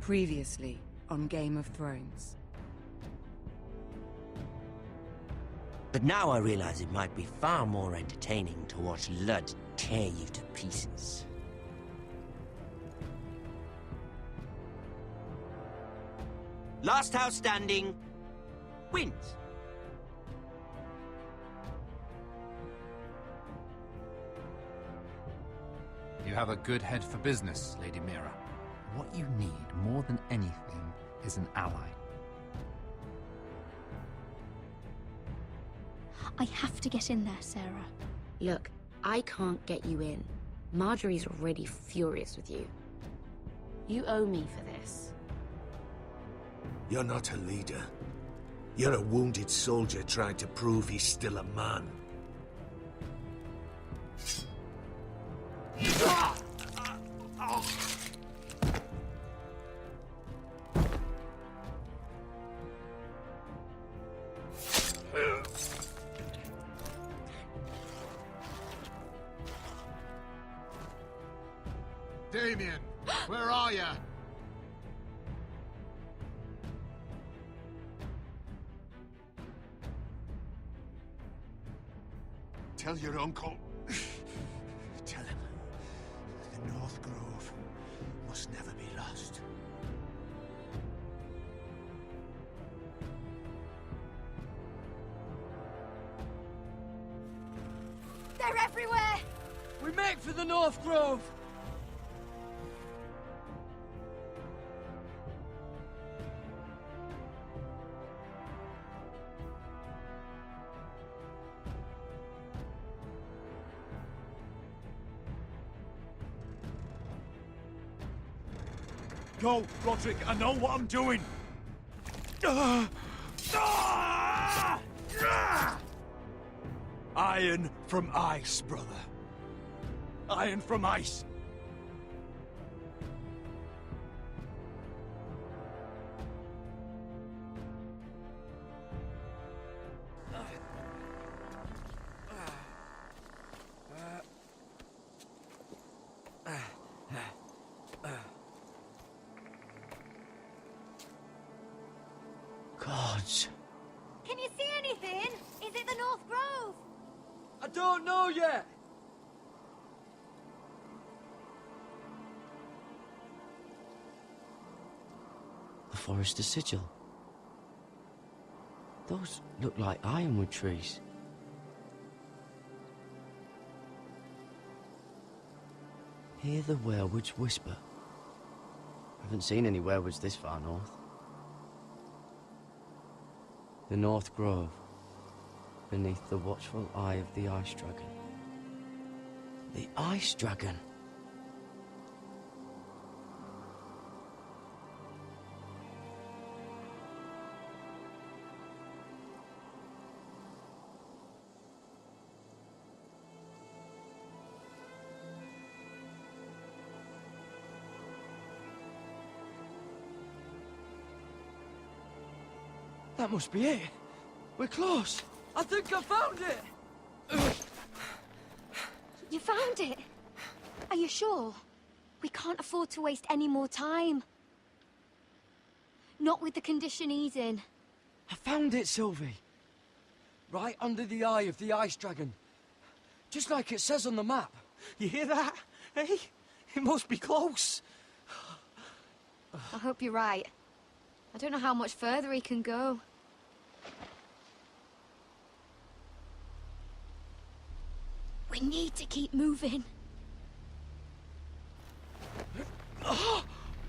Previously on Game of Thrones. But now I realize it might be far more entertaining to watch Lud tear you to pieces. Last house standing wins. You have a good head for business, Lady Mira. What you need more than anything is an ally. I have to get in there, Sarah. Look, I can't get you in. Marjorie's already furious with you. You owe me for this. You're not a leader. You're a wounded soldier trying to prove he's still a man. Damien, where are you? Tell your uncle. Tell him the North Grove must never be lost. They're everywhere! We make for the North Grove! Go, Roderick, I know what I'm doing! Iron from ice, brother. Iron from ice. Gods. Can you see anything? Is it the North Grove? I don't know yet! The Forester Sigil. Those look like ironwood trees. Hear the werewoods whisper. Haven't seen any werewoods this far north. The North Grove, beneath the watchful eye of the Ice Dragon. The Ice Dragon! That must be it. We're close. I think I found it! You found it? Are you sure? We can't afford to waste any more time. Not with the condition he's in. I found it, Sylvie. Right under the eye of the Ice Dragon. Just like it says on the map. You hear that? Hey? It must be close. I hope you're right. I don't know how much further he can go. We need to keep moving.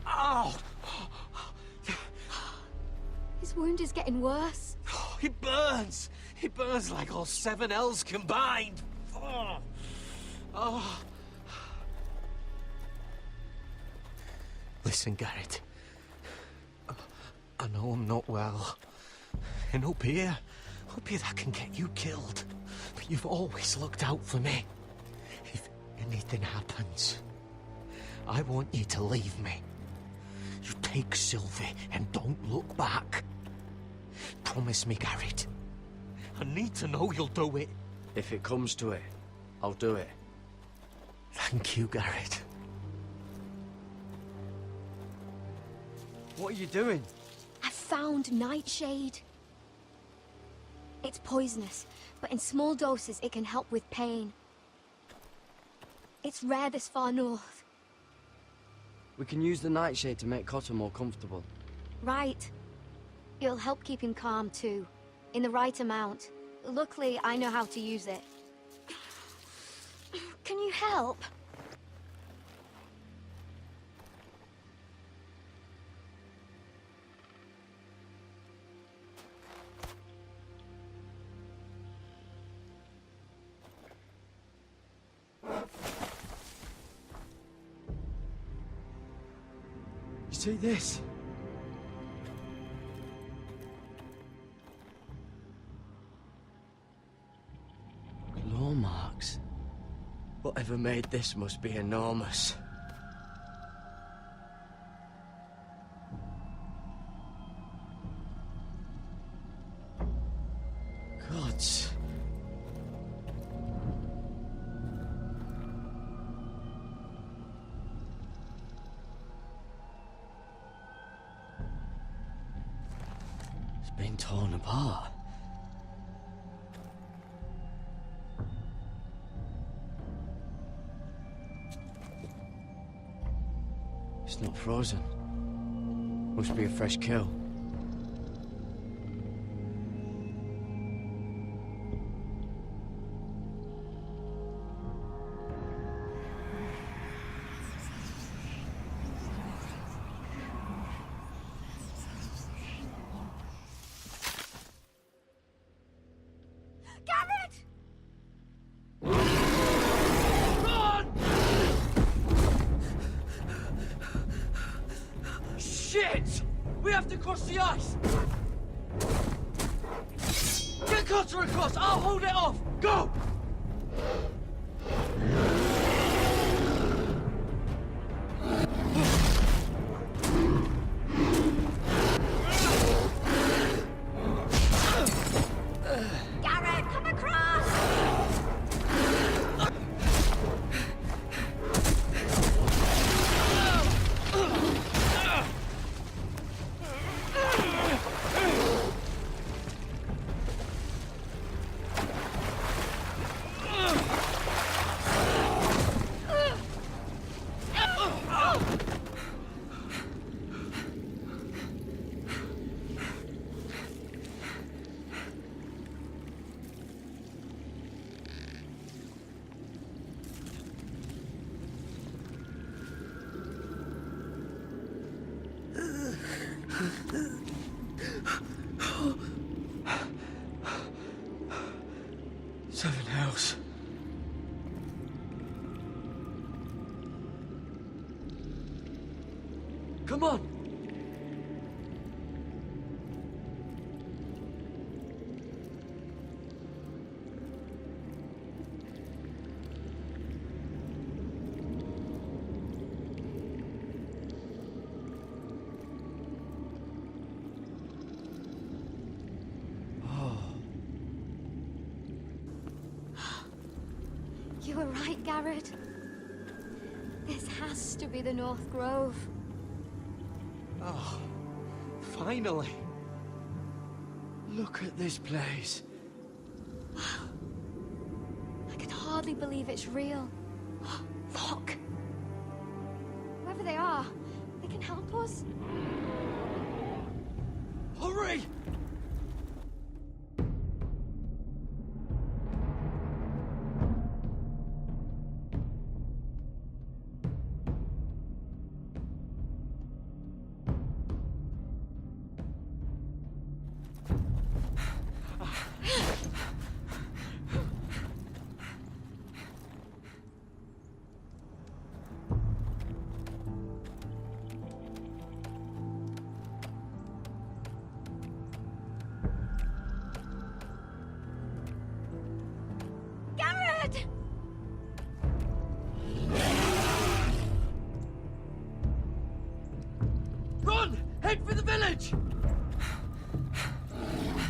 Ow! His wound is getting worse. It burns! It burns like all 7 L's combined! Oh. Oh. Listen, Garrett. I know I'm not well. And up here that can get you killed. But you've always looked out for me. If anything happens, I want you to leave me. You take Sylvie and don't look back. Promise me, Garrett. I need to know you'll do it. If it comes to it, I'll do it. Thank you, Garrett. What are you doing? I found nightshade. It's poisonous, but in small doses it can help with pain. It's rare this far north. We can use the nightshade to make Cotter more comfortable. Right. It'll help keep him calm too, in the right amount. Luckily, I know how to use it. Can you help? You see this? Claw marks. Whatever made this must be enormous. Gods. It's been torn apart. It's not frozen. Must be a fresh kill. Garrett! Shit! We have to cross the ice! Get Cotter across! I'll hold it off! Go! Garrett, come across! Seven hells. Come on! You were right, Garrett. This has to be the North Grove. Oh, finally. Look at this place. I can hardly believe it's real. Look! Whoever they are, they can help us. Hurry! Garrett! Run! Head for the village!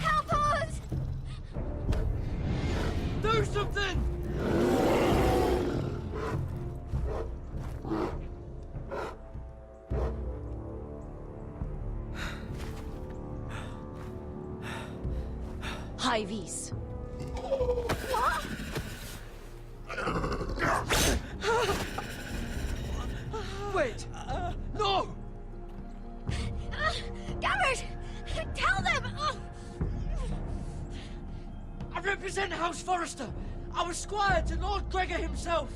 Help us! Do something! IVs. Wait! No! Garrett! Tell them! I represent House Forrester. I was squire to Lord Gregor himself.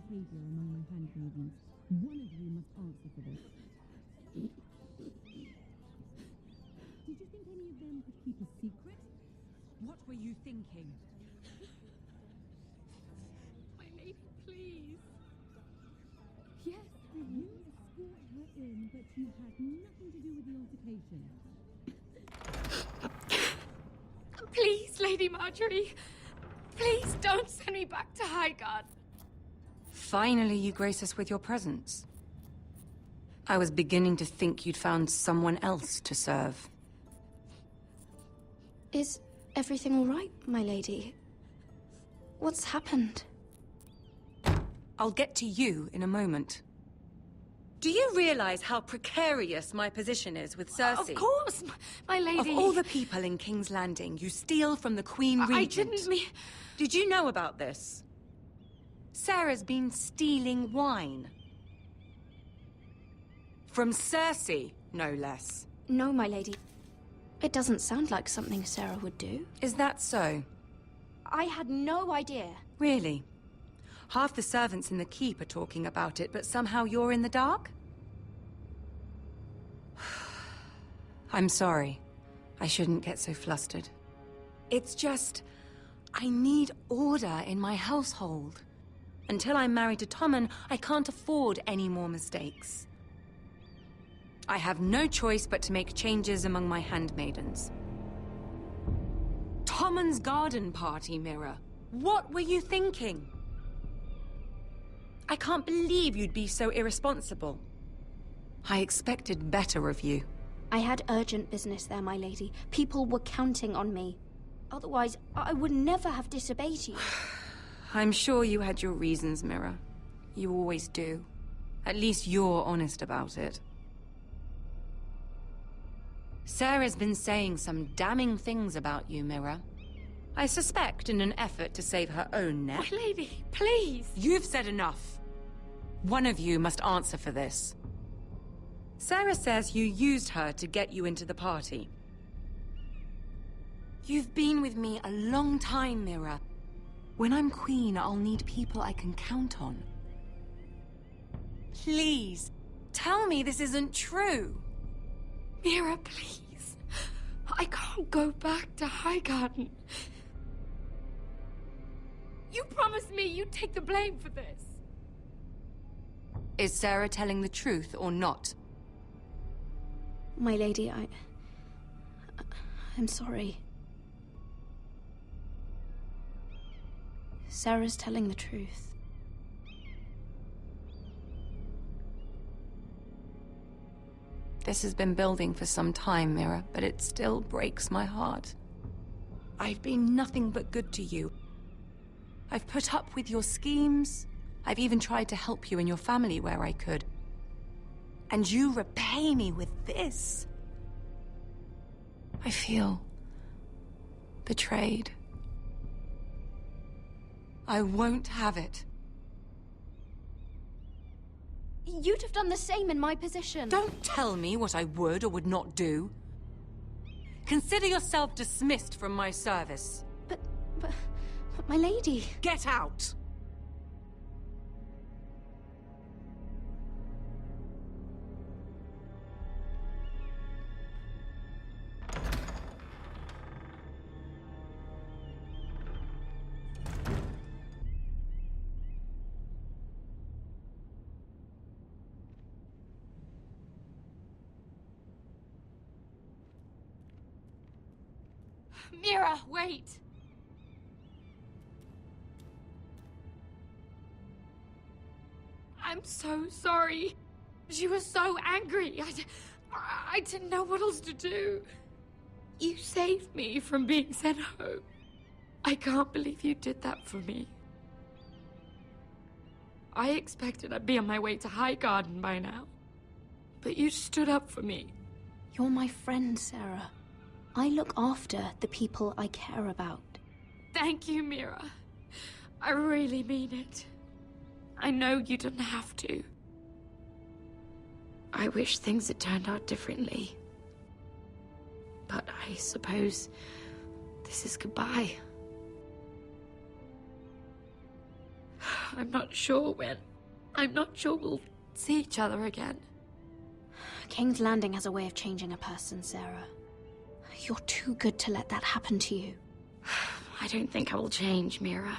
behavior among my handmaidens. One of you must answer for this. Did you think any of them could keep a secret? What were you thinking? My lady, please. Yes, you escort her in, but you had nothing to do with the altercation. Please, Lady Marjorie. Please don't send me back to Highgarden. Finally, you grace us with your presence. I was beginning to think you'd found someone else to serve. Is everything all right, my lady? What's happened? I'll get to you in a moment. Do you realize how precarious my position is with Cersei? Of course, my lady. Of all the people in King's Landing, you steal from the Queen Regent. I didn't mean... Did you know about this? Sarah's been stealing wine. From Cersei, no less. No, my lady. It doesn't sound like something Sarah would do. Is that so? I had no idea. Really? Half the servants in the keep are talking about it, but somehow you're in the dark? I'm sorry. I shouldn't get so flustered. It's just... I need order in my household. Until I'm married to Tommen, I can't afford any more mistakes. I have no choice but to make changes among my handmaidens. Tommen's garden party, Mira. What were you thinking? I can't believe you'd be so irresponsible. I expected better of you. I had urgent business there, my lady. People were counting on me. Otherwise, I would never have disobeyed you. I'm sure you had your reasons, Mira. You always do. At least you're honest about it. Sarah's been saying some damning things about you, Mira. I suspect in an effort to save her own neck. My lady, please. You've said enough. One of you must answer for this. Sarah says you used her to get you into the party. You've been with me a long time, Mira. When I'm queen, I'll need people I can count on. Please, tell me this isn't true. Mira, please. I can't go back to Highgarden. You promised me you'd take the blame for this. Is Sarah telling the truth or not? My lady, I'm sorry. Sarah's telling the truth. This has been building for some time, Mira, but it still breaks my heart. I've been nothing but good to you. I've put up with your schemes. I've even tried to help you and your family where I could. And you repay me with this. I feel betrayed. I won't have it. You'd have done the same in my position. Don't tell me what I would or would not do. Consider yourself dismissed from my service. But my lady... Get out! Mira, wait! I'm so sorry. She was so angry. I didn't know what else to do. You saved me from being sent home. I can't believe you did that for me. I expected I'd be on my way to Highgarden by now. But you stood up for me. You're my friend, Sarah. I look after the people I care about. Thank you, Mira. I really mean it. I know you didn't have to. I wish things had turned out differently. But I suppose this is goodbye. I'm not sure when. I'm not sure we'll see each other again. King's Landing has a way of changing a person, Sarah. You're too good to let that happen to you. I don't think I will change, Mira.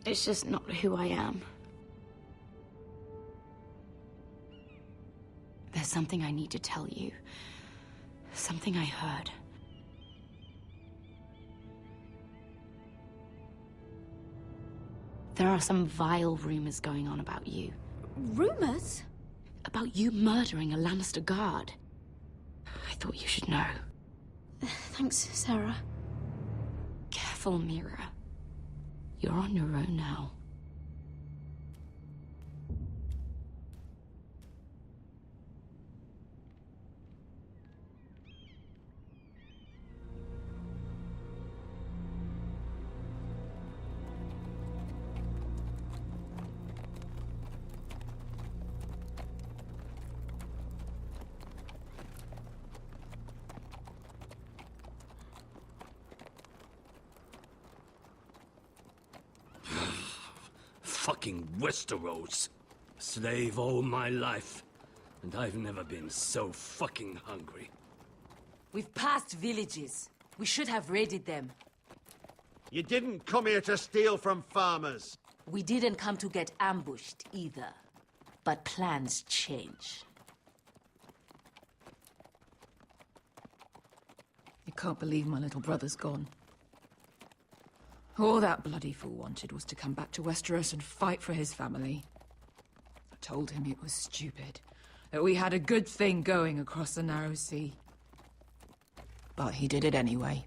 It's just not who I am. There's something I need to tell you. Something I heard. There are some vile rumors going on about you. Rumors? About you murdering a Lannister guard. I thought you should know. Thanks, Sarah. Careful, Mira. You're on your own now. Fucking Westeros. Slave all my life, and I've never been so fucking hungry. We've passed villages. We should have raided them. You didn't come here to steal from farmers. We didn't come to get ambushed either. But plans change. I can't believe my little brother's gone. All that bloody fool wanted was to come back to Westeros and fight for his family. I told him it was stupid, that we had a good thing going across the narrow sea. But he did it anyway.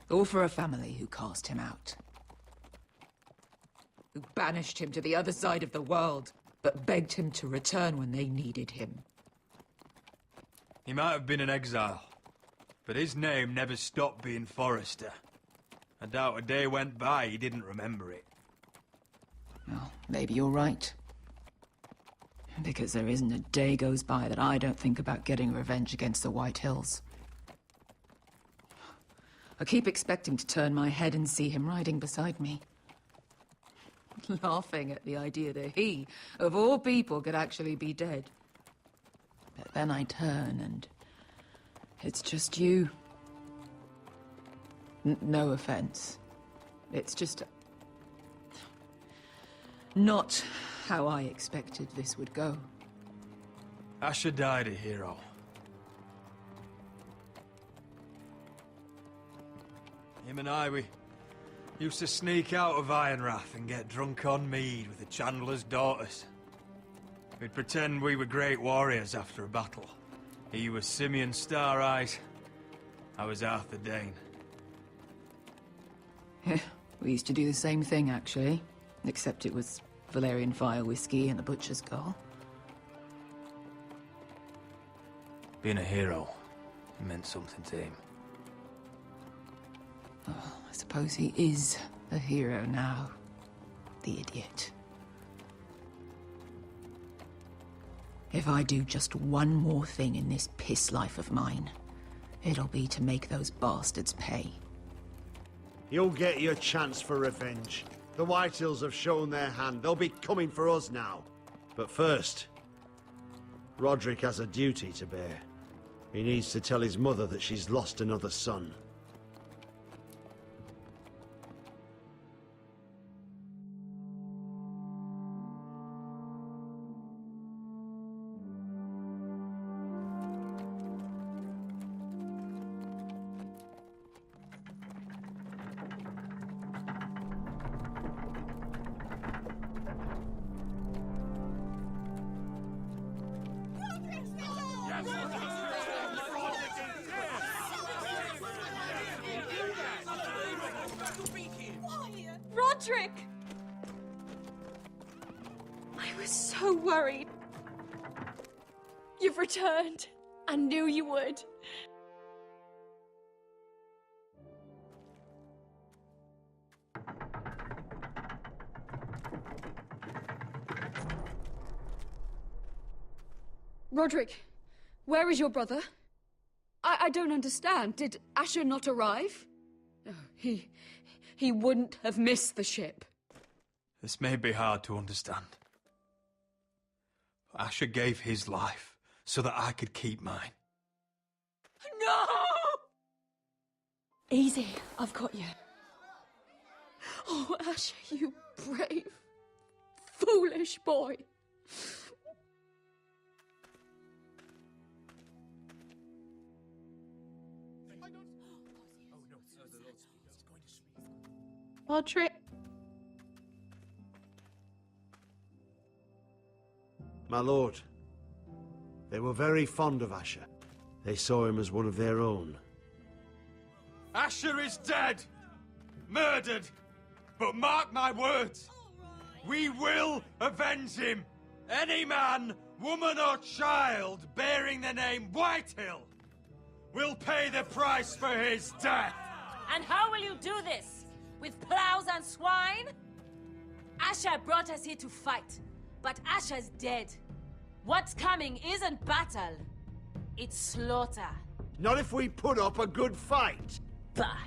All for a family who cast him out. Who banished him to the other side of the world, but begged him to return when they needed him. He might have been an exile, but his name never stopped being Forrester. I doubt a day went by he didn't remember it. Well, maybe you're right. Because there isn't a day goes by that I don't think about getting revenge against the White Hills. I keep expecting to turn my head and see him riding beside me. Laughing at the idea that he, of all people, could actually be dead. But then I turn and It's just you. No offense. It's just... not how I expected this would go. Asher died a hero. Him and I, we used to sneak out of Ironrath and get drunk on mead with the Chandler's daughters. We'd pretend we were great warriors after a battle. He was Simeon Star-Eyes. I was Arthur Dane. Yeah, we used to do the same thing, actually. Except it was Valerian fire whiskey and a butcher's girl. Being a hero meant something to him. Oh, I suppose he is a hero now. The idiot. If I do just one more thing in this piss life of mine, it'll be to make those bastards pay. You'll get your chance for revenge. The Whitehills have shown their hand. They'll be coming for us now. But first, Roderick has a duty to bear. He needs to tell his mother that she's lost another son. Roderick! I was so worried. You've returned. I knew you would. Roderick, where is your brother? I don't understand. Did Asher not arrive? Oh, he wouldn't have missed the ship. This may be hard to understand. But Asher gave his life so that I could keep mine. No! Easy, I've got you. Oh, Asher, you brave, foolish boy. Roderick. My lord, they were very fond of Asher. They saw him as one of their own. Asher is dead! Murdered! But mark my words, we will avenge him! Any man, woman or child bearing the name Whitehill will pay the price for his death! And how will you do this? With plows and swine? Asher brought us here to fight, but Asher's dead. What's coming isn't battle, it's slaughter. Not if we put up a good fight. Bah!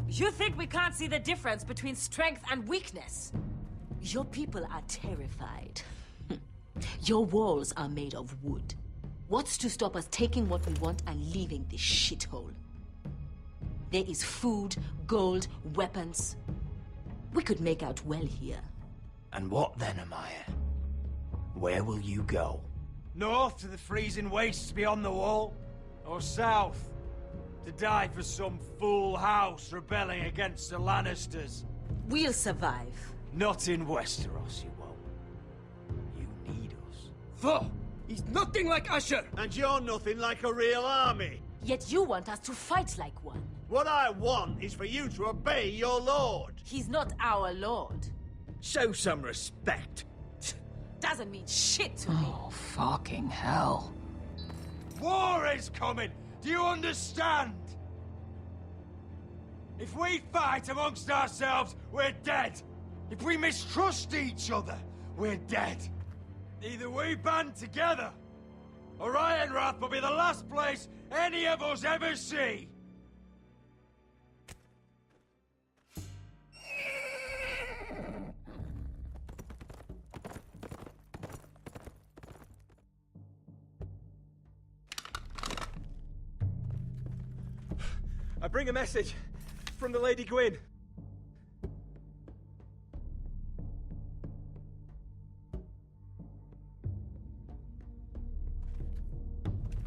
You think we can't see the difference between strength and weakness? Your people are terrified. Your walls are made of wood. What's to stop us taking what we want and leaving this shithole? There is food, gold, weapons. We could make out well here. And what then, Amaya? Where will you go? North to the freezing wastes beyond the wall? Or south? To die for some fool house rebelling against the Lannisters? We'll survive. Not in Westeros, you won't. You need us. Foh! He's nothing like Asher! And you're nothing like a real army. Yet you want us to fight like one. What I want is for you to obey your lord. He's not our lord. Show some respect. Doesn't mean shit to me. Oh, fucking hell. War is coming! Do you understand? If we fight amongst ourselves, we're dead. If we mistrust each other, we're dead. Either we band together, or Ironrath will be the last place any of us ever see. bring a message from the Lady Gwyn.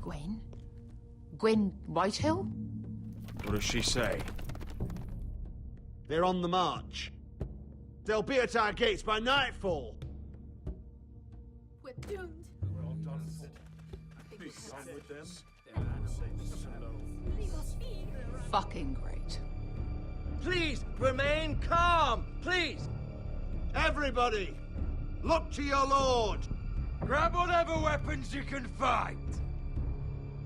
Gwyn? Gwyn Whitehill? What does she say? They're on the march. They'll be at our gates by nightfall. We're doomed. We're all done for. Be gone with them. Fucking great. Please, remain calm! Please! Everybody, look to your lord! Grab whatever weapons you can find.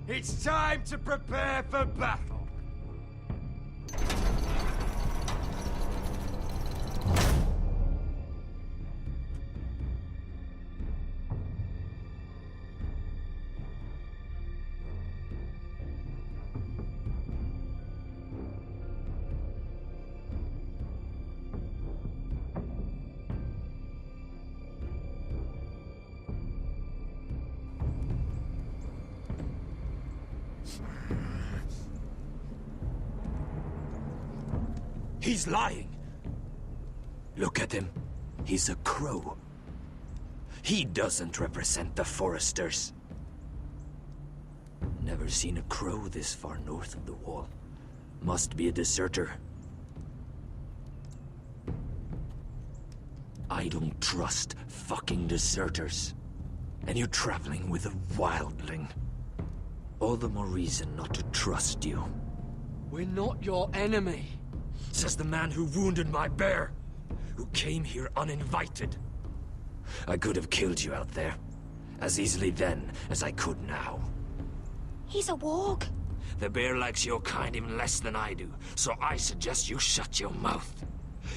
It's time to prepare for battle. He's lying. Look at him. He's a crow. He doesn't represent the Foresters. Never seen a crow this far north of the wall. Must be a deserter. I don't trust fucking deserters. And you're traveling with a wildling. All the more reason not to trust you. We're not your enemy. Says the man who wounded my bear, who came here uninvited. I could have killed you out there, as easily then as I could now. He's a warg. The bear likes your kind even less than I do, so I suggest you shut your mouth.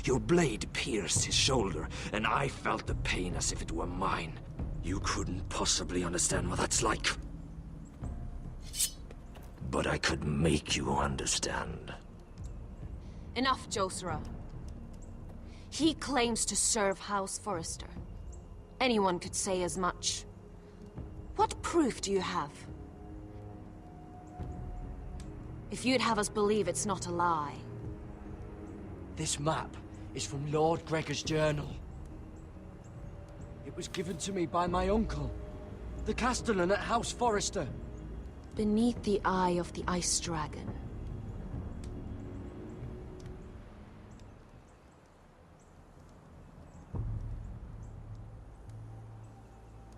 Your blade pierced his shoulder, and I felt the pain as if it were mine. You couldn't possibly understand what that's like. But I could make you understand. Enough, Josera. He claims to serve House Forrester. Anyone could say as much. What proof do you have? If you'd have us believe it's not a lie. This map is from Lord Gregor's journal. It was given to me by my uncle, the Castellan at House Forrester. Beneath the eye of the Ice Dragon.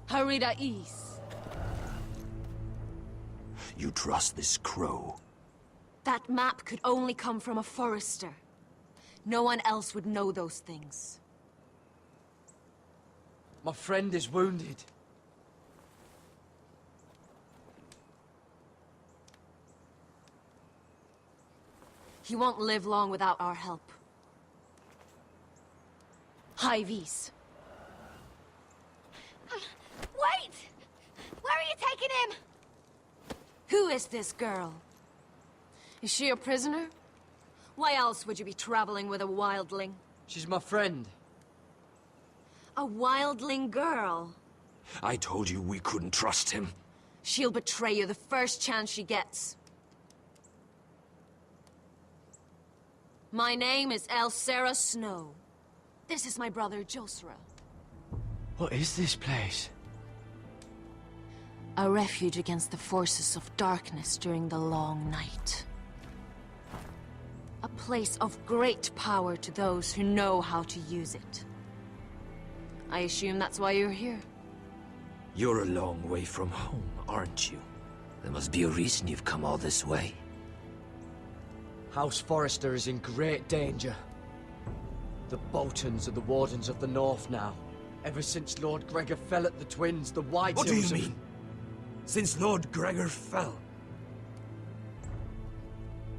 Harida East. You trust this crow? That map could only come from a Forrester. No one else would know those things. My friend is wounded. He won't live long without our help. High Vis. Wait! Where are you taking him? Who is this girl? Is she a prisoner? Why else would you be traveling with a wildling? She's my friend. A wildling girl? I told you we couldn't trust him. She'll betray you the first chance she gets. My name is Elsera Snow. This is my brother, Josera. What is this place? A refuge against the forces of darkness during the long night. A place of great power to those who know how to use it. I assume that's why you're here. You're a long way from home, aren't you? There must be a reason you've come all this way. House Forrester is in great danger. The Boltons are the Wardens of the North now. Ever since Lord Gregor fell at the Twins, the White What do you Hills mean? Since Lord Gregor fell?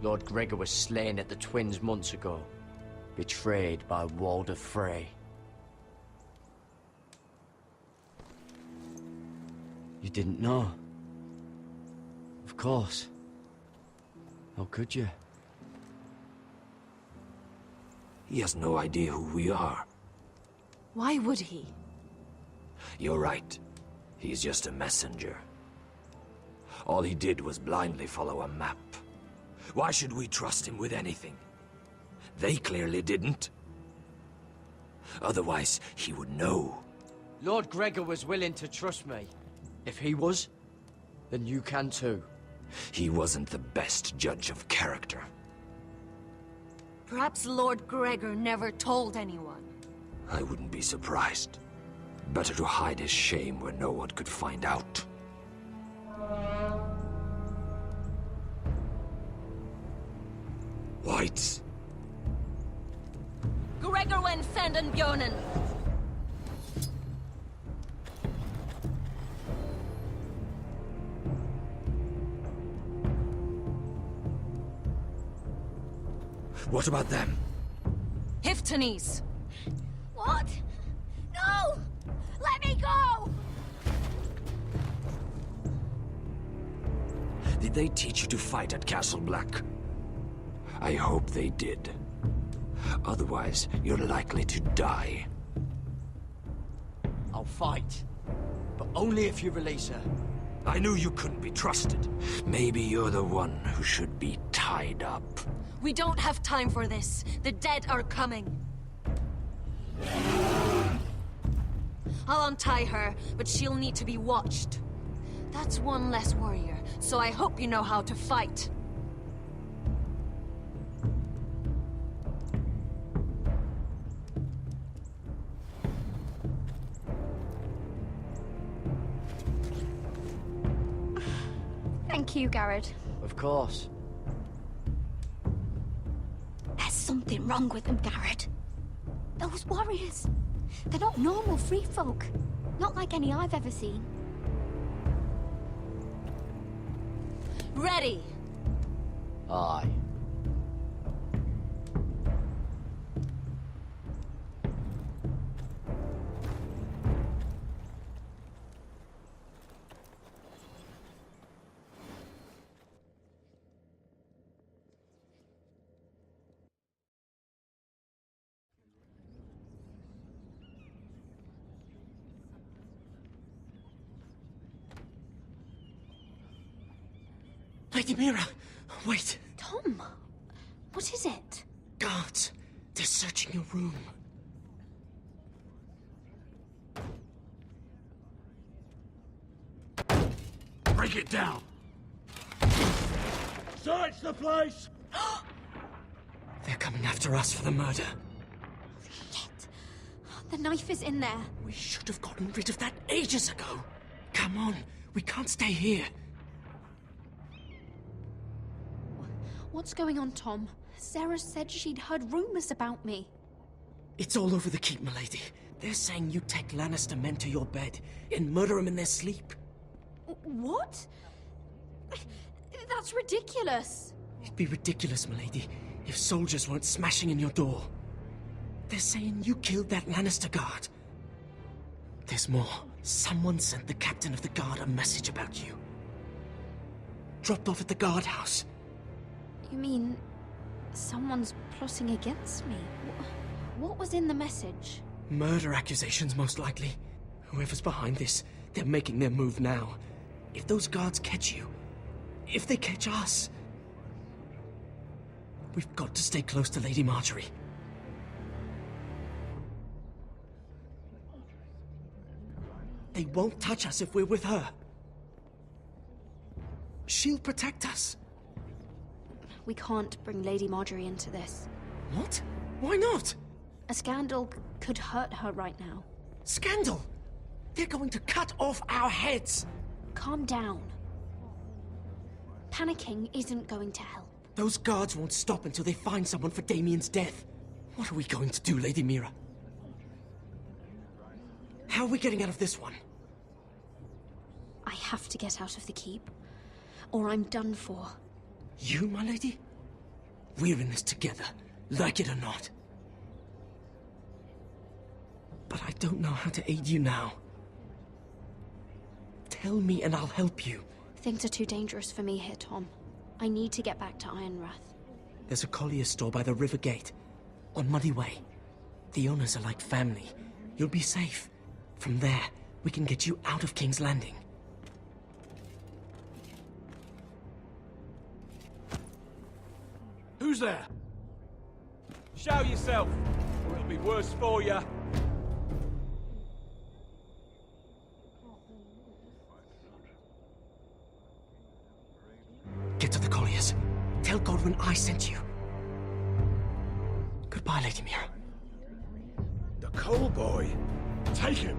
Lord Gregor was slain at the Twins months ago, betrayed by Walder Frey. You didn't know? Of course. How could you? He has no idea who we are. Why would he? You're right. He's just a messenger. All he did was blindly follow a map. Why should we trust him with anything? They clearly didn't. Otherwise, he would know. Lord Gregor was willing to trust me. If he was, then you can too. He wasn't the best judge of character. Perhaps Lord Gregor never told anyone. I wouldn't be surprised. Better to hide his shame where no one could find out. Whites. Gregor wen fanden Björnen. What about them? Hiftanes. What? No! Let me go! Did they teach you to fight at Castle Black? I hope they did. Otherwise, you're likely to die. I'll fight. But only if you release her. I knew you couldn't be trusted. Maybe you're the one who should be tied up. We don't have time for this. The dead are coming. I'll untie her, but she'll need to be watched. That's one less warrior, so I hope you know how to fight. Thank you, Garrett. Of course. There's something wrong with them, Garrett. Those warriors. They're not normal free folk. Not like any I've ever seen. Ready! Aye. Lady Mira, wait. Tom, what is it? Guards, they're searching your room. Break it down! Search the place! They're coming after us for the murder. Shit. The knife is in there. We should have gotten rid of that ages ago. Come on, we can't stay here. What's going on, Tom? Sarah said she'd heard rumors about me. It's all over the keep, milady. They're saying you take Lannister men to your bed and murder them in their sleep. What? That's ridiculous. It'd be ridiculous, milady, if soldiers weren't smashing in your door. They're saying you killed that Lannister guard. There's more. Someone sent the captain of the guard a message about you. Dropped off at the guardhouse. You mean someone's plotting against me? What was in the message? Murder accusations, most likely. Whoever's behind this, they're making their move now. If those guards catch you, if they catch us, we've got to stay close to Lady Marjorie. They won't touch us if we're with her. She'll protect us. We can't bring Lady Marjorie into this. What? Why not? A scandal could hurt her right now. Scandal? They're going to cut off our heads! Calm down. Panicking isn't going to help. Those guards won't stop until they find someone for Damien's death. What are we going to do, Lady Mira? How are we getting out of this one? I have to get out of the keep, or I'm done for. You, my lady? We're in this together, like it or not. But I don't know how to aid you now. Tell me and I'll help you. Things are too dangerous for me here, Tom. I need to get back to Ironrath. There's a collier store by the river gate, on Muddy Way. The owners are like family. You'll be safe. From there, we can get you out of King's Landing. Who's there? Show yourself, or it'll be worse for you. Get to the colliers. Tell Godwin I sent you. Goodbye, Lady Mira. The coal boy. Take him.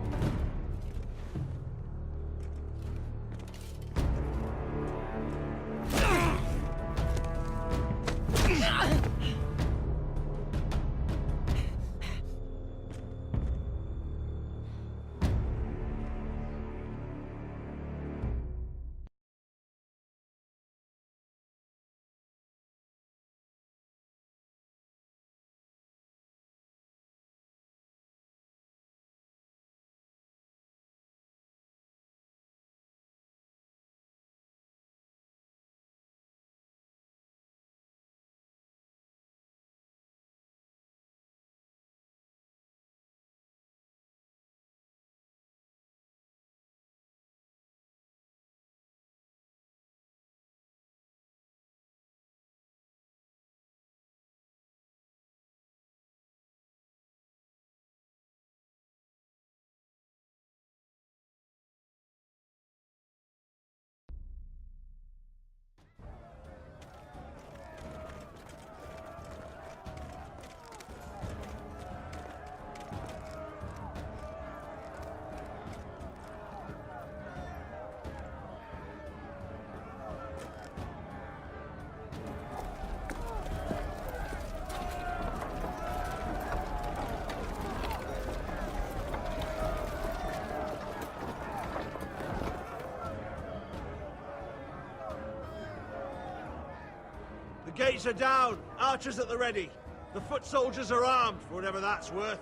The gates are down. Archers at the ready. The foot soldiers are armed, for whatever that's worth.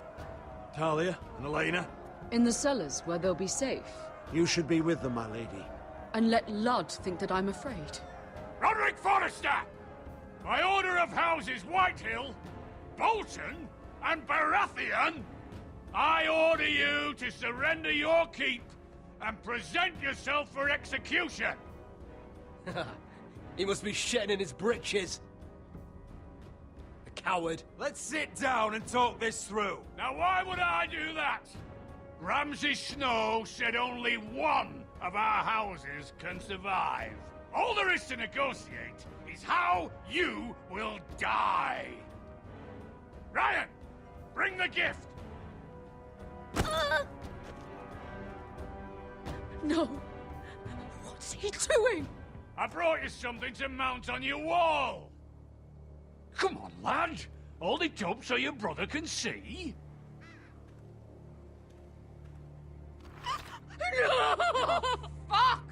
Talia and Elena? In the cellars, where they'll be safe. You should be with them, my lady. And let Ludd think that I'm afraid. Roderick Forrester! By order of Houses Whitehill, Bolton, and Baratheon, I order you to surrender your keep and present yourself for execution! He must be shitting in his britches. A coward. Let's sit down and talk this through. Now why would I do that? Ramsay Snow said only one of our houses can survive. All there is to negotiate is how you will die. Ryan, bring the gift. No. What's he doing? I brought you something to mount on your wall. Come on, lad. Hold it up so your brother can see. No! Fuck!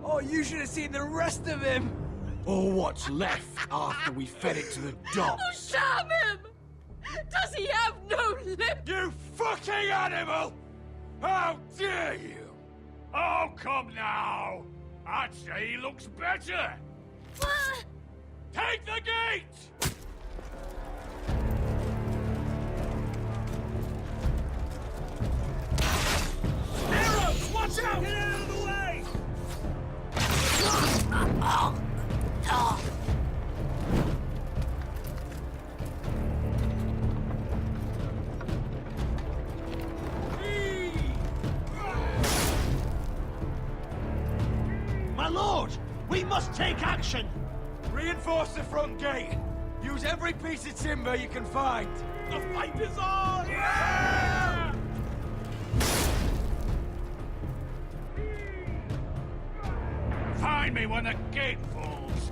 Oh, you should have seen the rest of him! Or what's left after we fed it to the dogs. Oh, damn him! Does he have no lip? You fucking animal! How dare you! Oh, come now! I'd say he looks better! Take the gate! Arrows! Watch out! Get out of the way! My lord! We must take action! Reinforce the front gate! Use every piece of timber you can find! The fight is on! Yeah! Find me when the gate falls!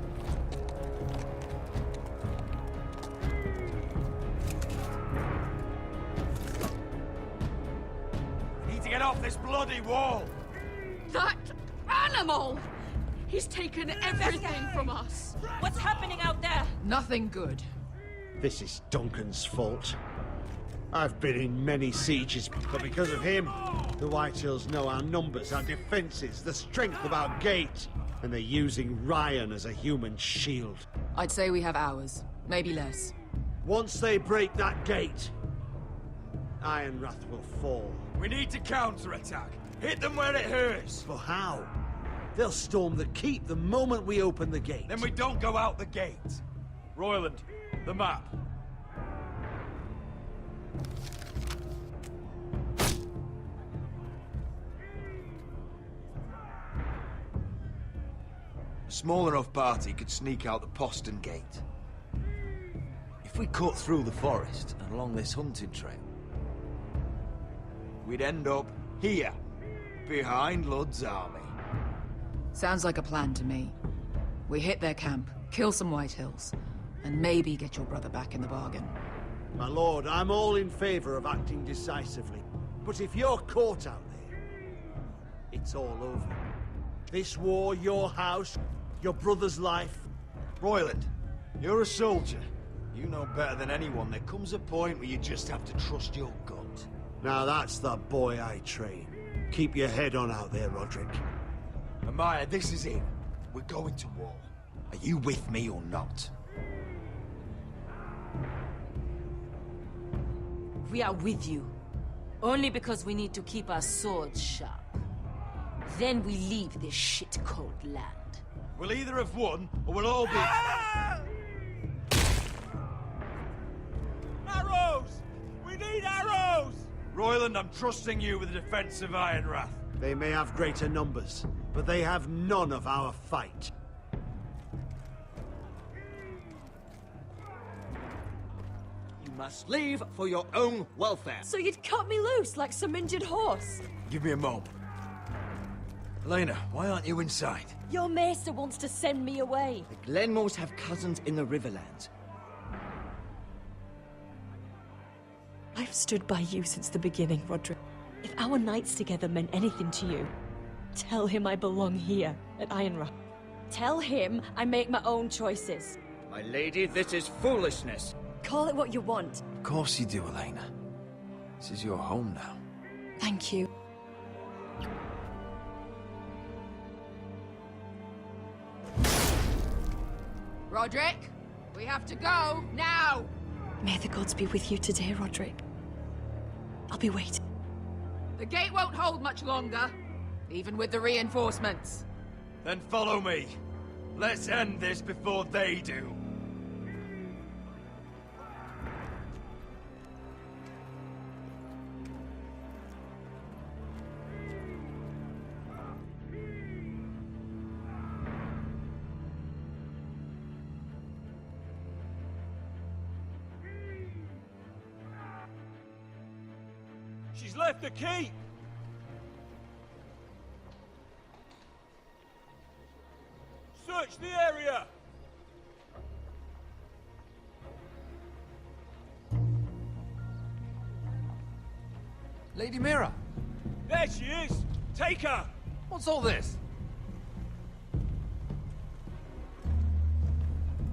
Need to get off this bloody wall! That animal! He's taken everything from us. What's happening out there? Nothing good. This is Duncan's fault. I've been in many sieges, but because of him, the Whitehills know our numbers, our defenses, the strength of our gate, and they're using Ryan as a human shield. I'd say we have hours, maybe less. Once they break that gate, Ironrath will fall. We need to counterattack. Hit them where it hurts. But how? They'll storm the keep the moment we open the gate. Then we don't go out the gate. Royland, the map. A small enough party could sneak out the postern gate. If we cut through the forest and along this hunting trail, we'd end up here, behind Lud's army. Sounds like a plan to me. We hit their camp, kill some White Hills, and maybe get your brother back in the bargain. My lord, I'm all in favor of acting decisively. But if you're caught out there, it's all over. This war, your house, your brother's life. Royland, you're a soldier. You know better than anyone there comes a point where you just have to trust your gut. Now that's the boy I train. Keep your head on out there, Roderick. Amaya, this is it. We're going to war. Are you with me or not? We are with you. Only because we need to keep our swords sharp. Then we leave this shit-cold land. We'll either have won, or we'll all be... Arrows! We need arrows! Royland, I'm trusting you with the defense of Ironrath. They may have greater numbers, but they have none of our fight. You must leave for your own welfare. So you'd cut me loose like some injured horse? Give me a moment. Elena, why aren't you inside? Your maester wants to send me away. The Glenmores have cousins in the Riverlands. I've stood by you since the beginning, Roderick. If our nights together meant anything to you, tell him I belong here at Ironrath. Tell him I make my own choices. My lady, this is foolishness. Call it what you want. Of course you do, Elena. This is your home now. Thank you. Roderick, we have to go, now! May the gods be with you today, Roderick. I'll be waiting. The gate won't hold much longer, even with the reinforcements. Then follow me. Let's end this before they do. She's left the keep! Search the area! Lady Mira! There she is! Take her! What's all this?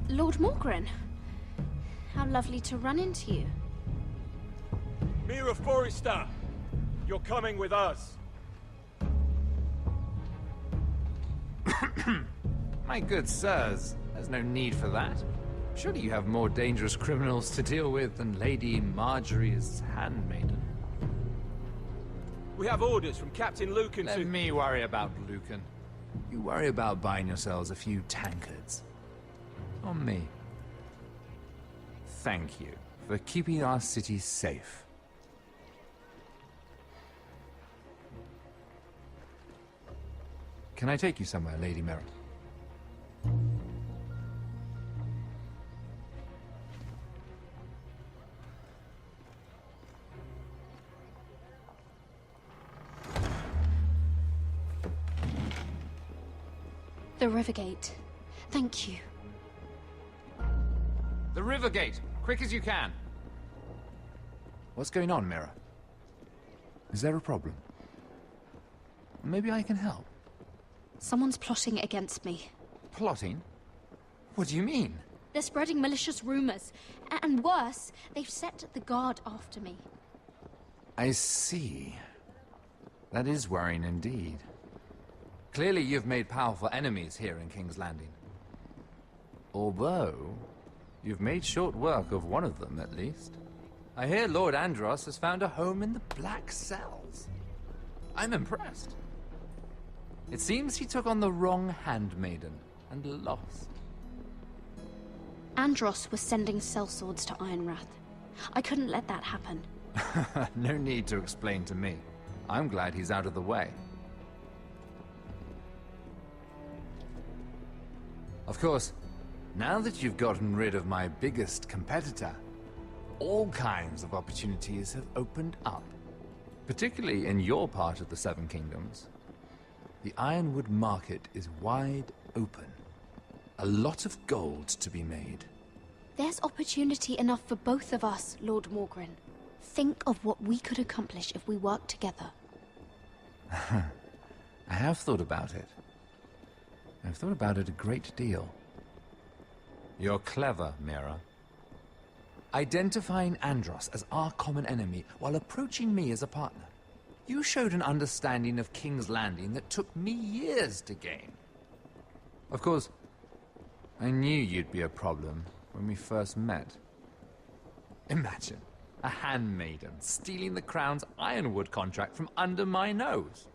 Lord Morgren, how lovely to run into you. Mira Forrester, you're coming with us. My good sirs, there's no need for that. Surely you have more dangerous criminals to deal with than Lady Marjorie's handmaiden. We have orders from Captain Lucan to... Let me worry about Lucan. You worry about buying yourselves a few tankards. On me. Thank you for keeping our city safe. Can I take you somewhere, Lady Mira? The Rivergate. Thank you. The Rivergate! Quick as you can! What's going on, Mira? Is there a problem? Maybe I can help. Someone's plotting against me. Plotting? What do you mean? They're spreading malicious rumors. And worse, they've set the guard after me. I see. That is worrying indeed. Clearly you've made powerful enemies here in King's Landing. Although, you've made short work of one of them, at least. I hear Lord Andros has found a home in the Black Cells. I'm impressed. It seems he took on the wrong handmaiden and lost. Andros was sending sellswords to Ironrath. I couldn't let that happen. No need to explain to me. I'm glad he's out of the way. Of course, now that you've gotten rid of my biggest competitor, all kinds of opportunities have opened up. Particularly in your part of the Seven Kingdoms. The Ironwood market is wide open. A lot of gold to be made. There's opportunity enough for both of us, Lord Morgren. Think of what we could accomplish if we worked together. I have thought about it. I've thought about it a great deal. You're clever, Mira. Identifying Andros as our common enemy while approaching me as a partner. You showed an understanding of King's Landing that took me years to gain. Of course, I knew you'd be a problem when we first met. Imagine a handmaiden stealing the Crown's Ironwood contract from under my nose.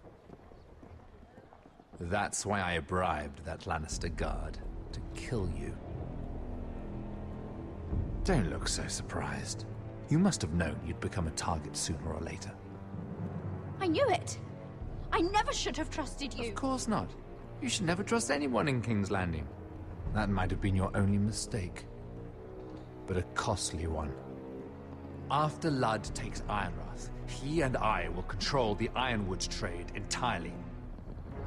That's why I bribed that Lannister guard to kill you. Don't look so surprised. You must have known you'd become a target sooner or later. I knew it! I never should have trusted you! Of course not. You should never trust anyone in King's Landing. That might have been your only mistake. But a costly one. After Ludd takes Ironrath, he and I will control the Ironwood trade entirely.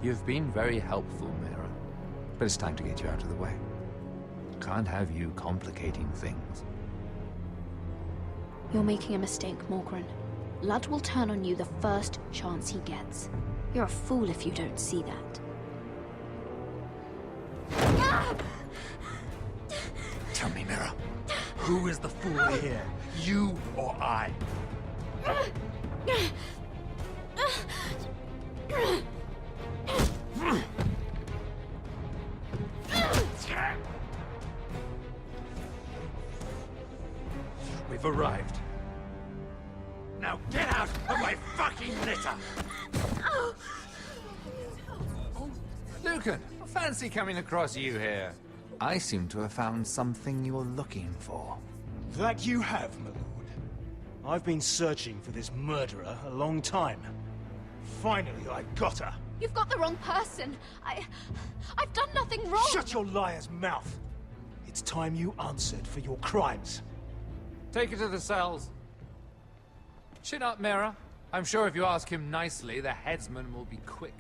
You've been very helpful, Mira. But it's time to get you out of the way. Can't have you complicating things. You're making a mistake, Morgren. Ludd will turn on you the first chance he gets. You're a fool if you don't see that. Tell me, Mira, who is the fool here? You or I? We've arrived. Now get out of my fucking litter! Lucan, fancy coming across you here. I seem to have found something you're looking for. That you have, my lord. I've been searching for this murderer a long time. Finally, I got her. You've got the wrong person. I've done nothing wrong. Shut your liar's mouth. It's time you answered for your crimes. Take her to the cells. Chin up, Mira. I'm sure if you ask him nicely, the headsman will be quick.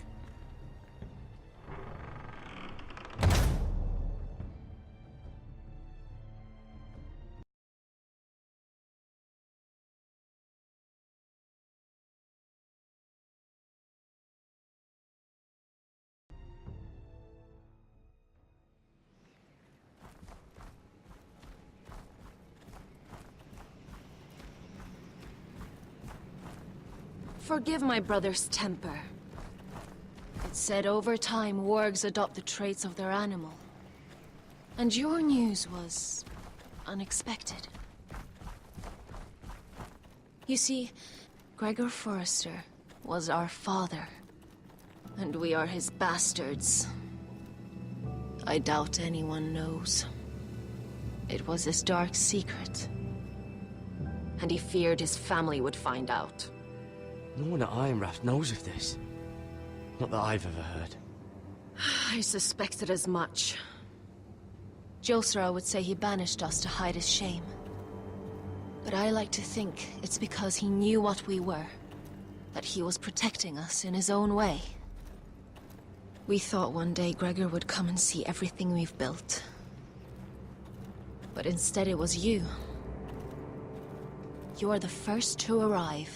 Forgive my brother's temper. It's said over time, wargs adopt the traits of their animal. And your news was unexpected. You see, Gregor Forrester was our father, and we are his bastards. I doubt anyone knows. It was his dark secret, and he feared his family would find out. No one at Ironrath knows of this. Not that I've ever heard. I suspected as much. Josra would say he banished us to hide his shame. But I like to think it's because he knew what we were. That he was protecting us in his own way. We thought one day Gregor would come and see everything we've built. But instead it was you. You are the first to arrive.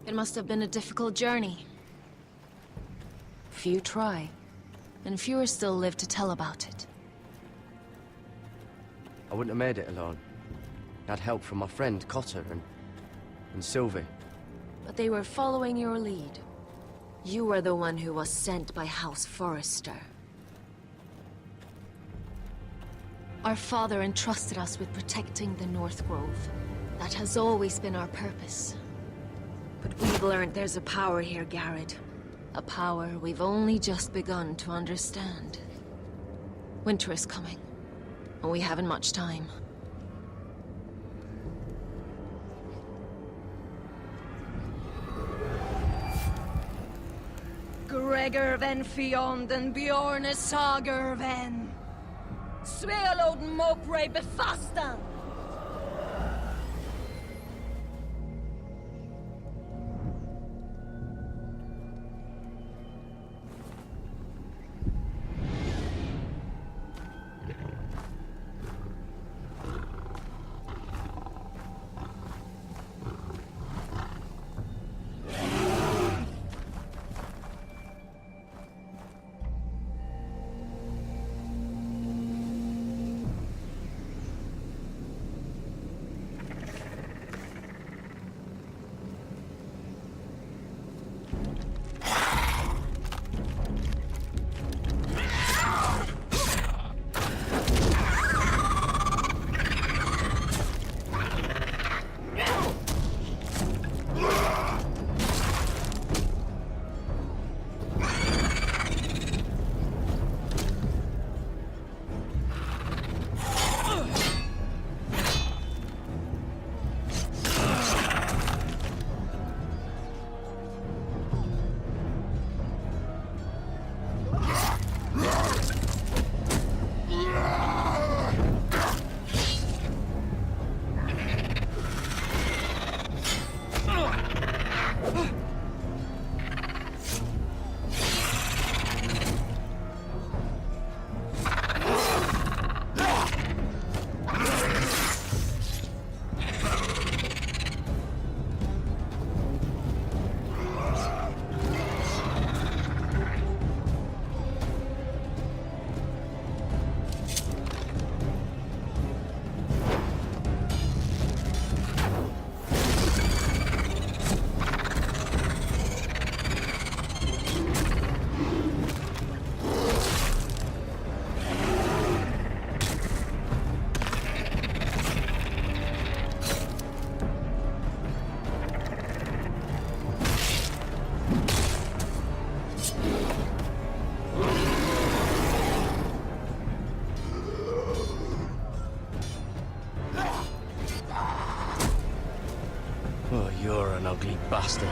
It must have been a difficult journey. Few try, and fewer still live to tell about it. I wouldn't have made it alone. I had help from my friend Cotter and Sylvie. But they were following your lead. You were the one who was sent by House Forrester. Our father entrusted us with protecting the North Grove. That has always been our purpose. But we've learned there's a power here, Garrett. A power we've only just begun to understand. Winter is coming, and we haven't much time. Gregor ven Fionden Bjorne Sager ven Svealoden Mopre Befastan. Oh, you're an ugly bastard.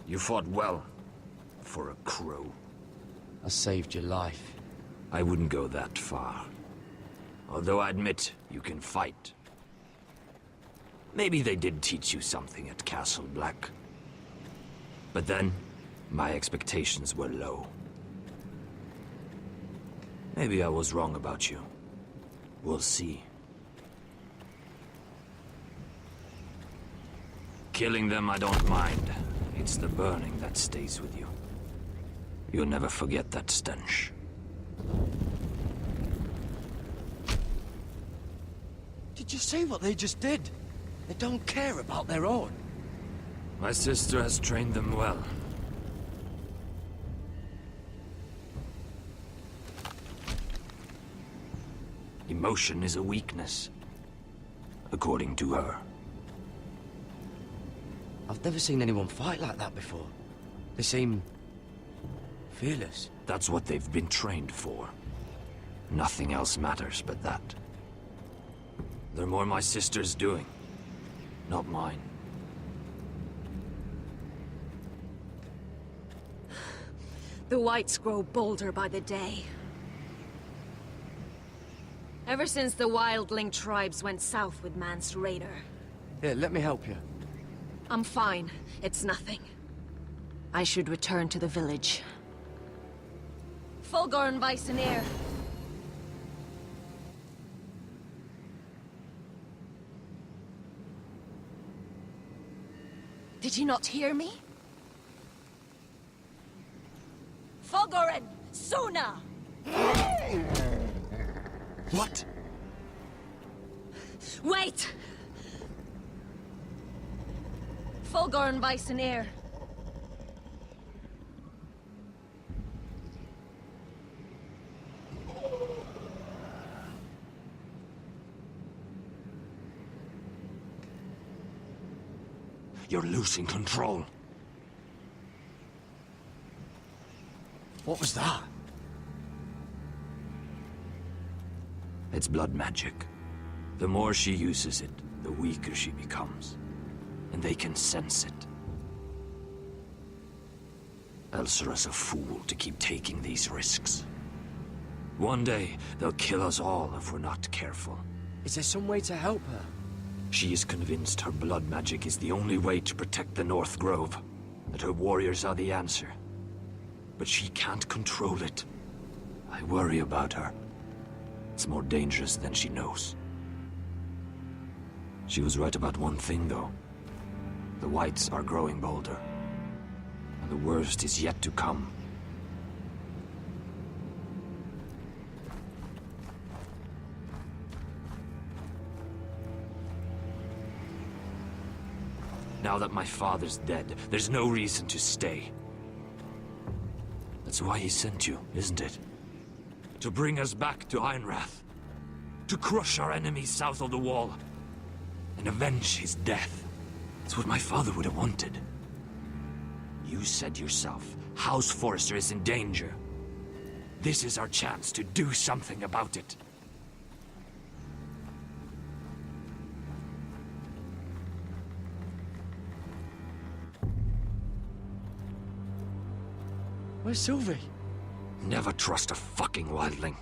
You fought well, for a crow. I saved your life. I wouldn't go that far. Although I admit, you can fight. Maybe they did teach you something at Castle Black. But then, my expectations were low. Maybe I was wrong about you. We'll see. Killing them I don't mind. It's the burning that stays with you. You'll never forget that stench. Did you see what they just did? They don't care about their own. My sister has trained them well. Emotion is a weakness, according to her. I've never seen anyone fight like that before. They seem fearless. That's what they've been trained for. Nothing else matters but that. They're more my sister's doing, not mine. The whites grow bolder by the day. Ever since the wildling tribes went south with Mance Raider. Here, let me help you. I'm fine. It's nothing. I should return to the village. Fulgorn Weissenir. Did you not hear me? Fulgorn! Sona! What? Wait! Fulgorn Weissenir. You're losing control. What was that? It's blood magic. The more she uses it, the weaker she becomes. And they can sense it. Elsera's a fool to keep taking these risks. One day, they'll kill us all if we're not careful. Is there some way to help her? She is convinced her blood magic is the only way to protect the North Grove, that her warriors are the answer. But she can't control it. I worry about her. It's more dangerous than she knows. She was right about one thing, though. The whites are growing bolder. And the worst is yet to come. Now that my father's dead, there's no reason to stay. That's why he sent you, isn't it? To bring us back to Einrath. To crush our enemies south of the wall. And avenge his death. It's what my father would have wanted. You said yourself, House Forrester is in danger. This is our chance to do something about it. Where's Sylvie? Never trust a fucking wildling.